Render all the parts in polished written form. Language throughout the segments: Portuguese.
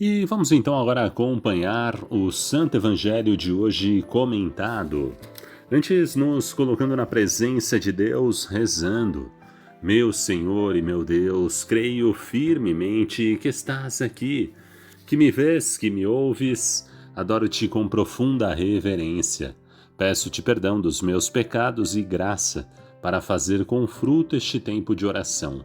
E vamos então agora acompanhar o Santo Evangelho de hoje comentado. Antes, nos colocando na presença de Deus, rezando. Meu Senhor e meu Deus, creio firmemente que estás aqui, que me vês, que me ouves, adoro-te com profunda reverência. Peço-te perdão dos meus pecados e graça para fazer com fruto este tempo de oração.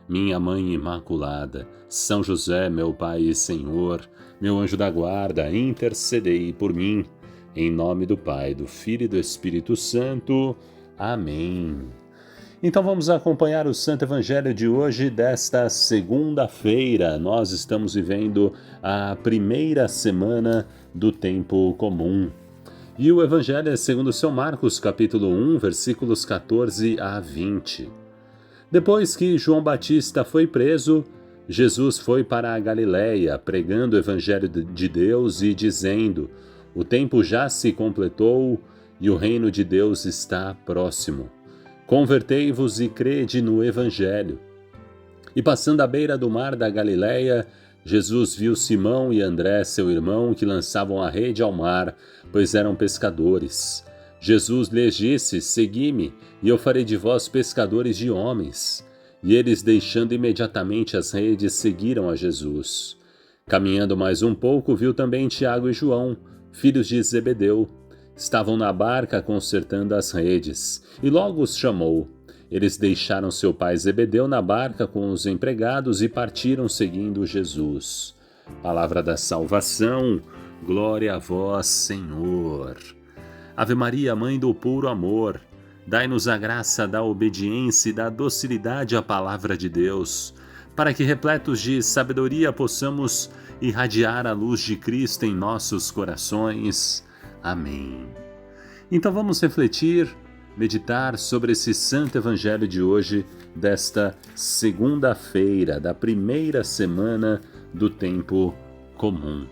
Minha Mãe Imaculada, São José, meu Pai e Senhor, meu anjo da guarda, intercedei por mim. Em nome do Pai, do Filho e do Espírito Santo. Amém. Então vamos acompanhar o Santo Evangelho de hoje, desta segunda-feira. Nós estamos vivendo a primeira semana do tempo comum. E o Evangelho é segundo São Marcos, capítulo 1, versículos 14 a 20. Depois que João Batista foi preso, Jesus foi para a Galiléia, pregando o Evangelho de Deus e dizendo: o tempo já se completou e o reino de Deus está próximo. Convertei-vos e crede no Evangelho. E passando à beira do mar da Galiléia, Jesus viu Simão e André, seu irmão, que lançavam a rede ao mar, pois eram pescadores. Jesus lhes disse: segui-me, e eu farei de vós pescadores de homens. E eles, deixando imediatamente as redes, seguiram a Jesus. Caminhando mais um pouco, viu também Tiago e João, filhos de Zebedeu. Estavam na barca consertando as redes, e logo os chamou. Eles deixaram seu pai Zebedeu na barca com os empregados e partiram seguindo Jesus. Palavra da salvação, glória a vós, Senhor. Ave Maria, Mãe do puro amor, dai-nos a graça da obediência e da docilidade à palavra de Deus, para que, repletos de sabedoria, possamos irradiar a luz de Cristo em nossos corações. Amém. Então vamos refletir, meditar sobre esse Santo Evangelho de hoje, desta segunda-feira, da primeira semana do tempo comum.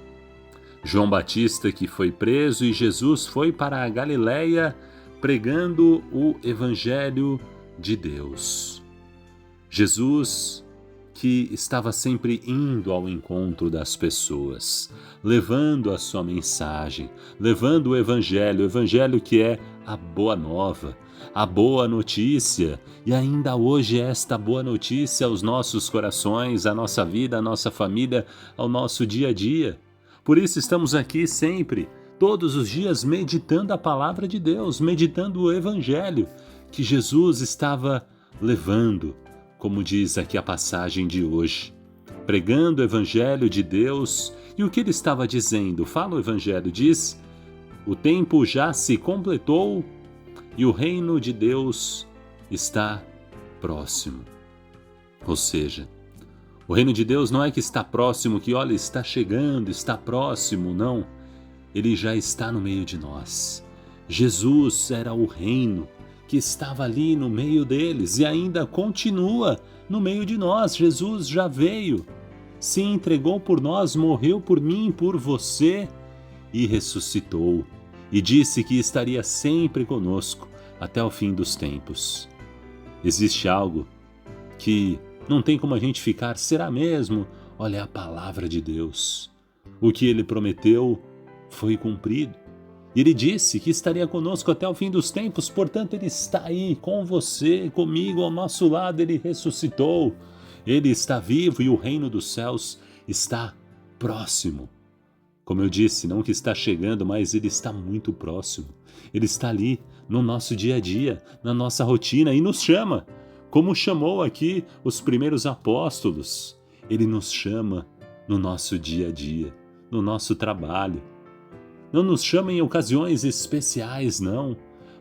João Batista, que foi preso, e Jesus foi para a Galiléia pregando o Evangelho de Deus. Jesus, que estava sempre indo ao encontro das pessoas, levando a sua mensagem, levando o Evangelho que é a boa nova, a boa notícia, e ainda hoje esta boa notícia aos nossos corações, à nossa vida, à nossa família, ao nosso dia a dia. Por isso estamos aqui sempre, todos os dias, meditando a palavra de Deus, meditando o Evangelho que Jesus estava levando, como diz aqui a passagem de hoje, pregando o Evangelho de Deus. E o que ele estava dizendo? Fala o Evangelho, diz: o tempo já se completou e o reino de Deus está próximo. Ou seja, o reino de Deus não é que está próximo, que olha, está chegando, está próximo, não. Ele já está no meio de nós. Jesus era o reino que estava ali no meio deles e ainda continua no meio de nós. Jesus já veio, se entregou por nós, morreu por mim, por você e ressuscitou. E disse que estaria sempre conosco até o fim dos tempos. Existe algo que não tem como a gente ficar, será mesmo? Olha, a palavra de Deus. O que ele prometeu foi cumprido. Ele disse que estaria conosco até o fim dos tempos, portanto ele está aí com você, comigo, ao nosso lado. Ele ressuscitou, ele está vivo e o reino dos céus está próximo. Como eu disse, não que está chegando, mas ele está muito próximo. Ele está ali no nosso dia a dia, na nossa rotina, e nos chama, como chamou aqui os primeiros apóstolos. Ele nos chama no nosso dia a dia, no nosso trabalho. Não nos chama em ocasiões especiais, não,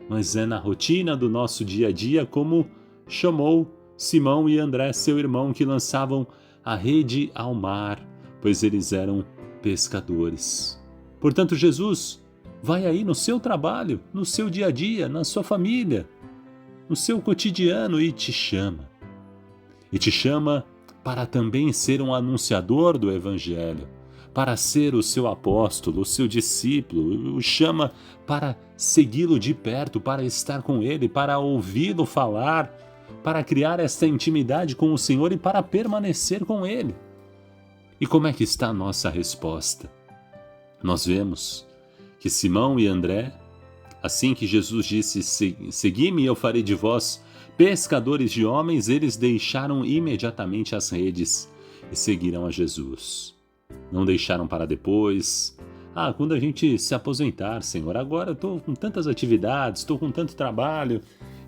mas é na rotina do nosso dia a dia, como chamou Simão e André, seu irmão, que lançavam a rede ao mar, pois eles eram pescadores. Portanto, Jesus vai aí no seu trabalho, no seu dia a dia, na sua família, no seu cotidiano, e te chama. E te chama para também ser um anunciador do Evangelho, para ser o seu apóstolo, o seu discípulo. O chama para segui-lo de perto, para estar com ele, para ouvi-lo falar, para criar esta intimidade com o Senhor e para permanecer com ele. E como é que está a nossa resposta? Nós vemos que Simão e André, assim que Jesus disse, segui-me e eu farei de vós pescadores de homens, eles deixaram imediatamente as redes e seguiram a Jesus. Não deixaram para depois. Quando a gente se aposentar, Senhor, agora eu estou com tantas atividades, estou com tanto trabalho.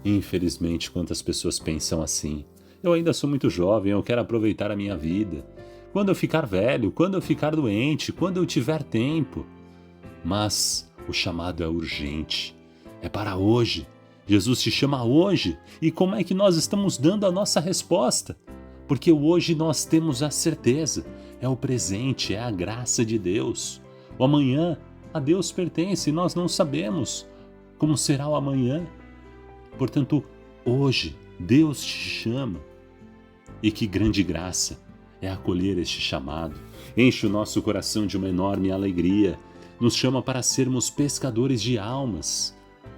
Infelizmente, quantas pessoas pensam assim? Eu ainda sou muito jovem, eu quero aproveitar a minha vida. Quando eu ficar velho, quando eu ficar doente, quando eu tiver tempo. Mas o chamado é urgente, é para hoje. Jesus te chama hoje. E como é que nós estamos dando a nossa resposta? Porque hoje nós temos a certeza, é o presente, é a graça de Deus. O amanhã a Deus pertence e nós não sabemos como será o amanhã. Portanto, hoje Deus te chama. E que grande graça é acolher este chamado. Enche o nosso coração de uma enorme alegria. Nos chama para sermos pescadores de almas,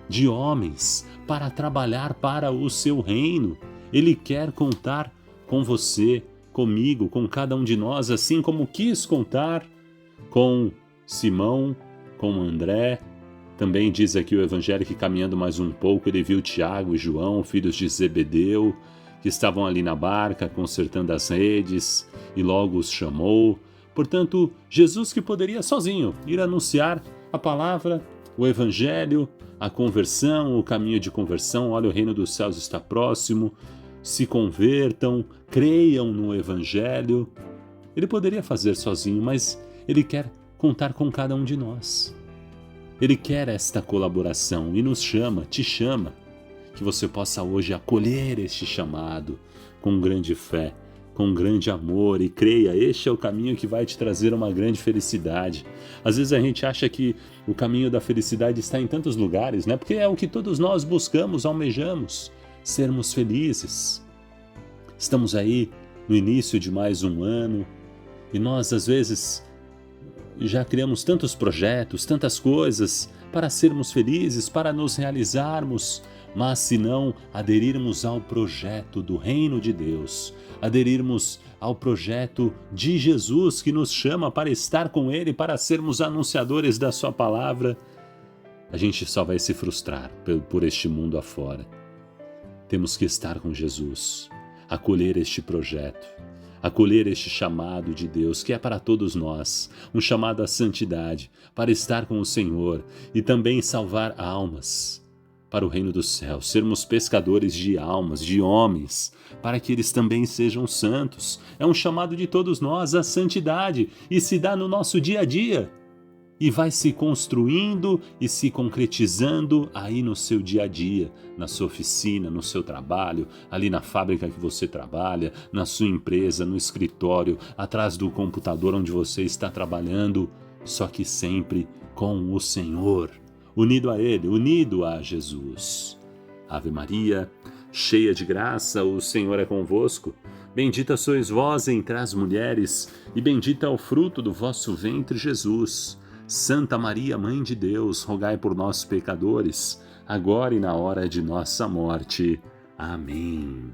de homens, para trabalhar para o seu reino. Ele quer contar com você, comigo, com cada um de nós, assim como quis contar com Simão, com André. Também diz aqui o Evangelho que caminhando mais um pouco, ele viu Tiago e João, filhos de Zebedeu, que estavam ali na barca, consertando as redes, e logo os chamou. Portanto, Jesus que poderia sozinho ir anunciar a palavra, o Evangelho, a conversão, o caminho de conversão, olha, o reino dos céus está próximo, se convertam, creiam no Evangelho. Ele poderia fazer sozinho, mas ele quer contar com cada um de nós. Ele quer esta colaboração e nos chama, te chama, que você possa hoje acolher este chamado com grande fé, com grande amor, e creia, este é o caminho que vai te trazer uma grande felicidade. Às vezes a gente acha que o caminho da felicidade está em tantos lugares, né? Porque é o que todos nós buscamos, almejamos, sermos felizes. Estamos aí no início de mais um ano e nós às vezes já criamos tantos projetos, tantas coisas para sermos felizes, para nos realizarmos, mas se não aderirmos ao projeto do reino de Deus, aderirmos ao projeto de Jesus que nos chama para estar com Ele, para sermos anunciadores da sua palavra, a gente só vai se frustrar por este mundo afora. Temos que estar com Jesus, acolher este projeto, acolher este chamado de Deus que é para todos nós, um chamado à santidade, para estar com o Senhor e também salvar almas para o reino dos céus, sermos pescadores de almas, de homens, para que eles também sejam santos. É um chamado de todos nós à santidade e se dá no nosso dia a dia. E vai se construindo e se concretizando aí no seu dia a dia, na sua oficina, no seu trabalho, ali na fábrica que você trabalha, na sua empresa, no escritório, atrás do computador onde você está trabalhando, só que sempre com o Senhor, unido a Ele, unido a Jesus. Ave Maria, cheia de graça, o Senhor é convosco. Bendita sois vós entre as mulheres, e bendito é o fruto do vosso ventre, Jesus. Santa Maria, Mãe de Deus, rogai por nós, pecadores, agora e na hora de nossa morte. Amém.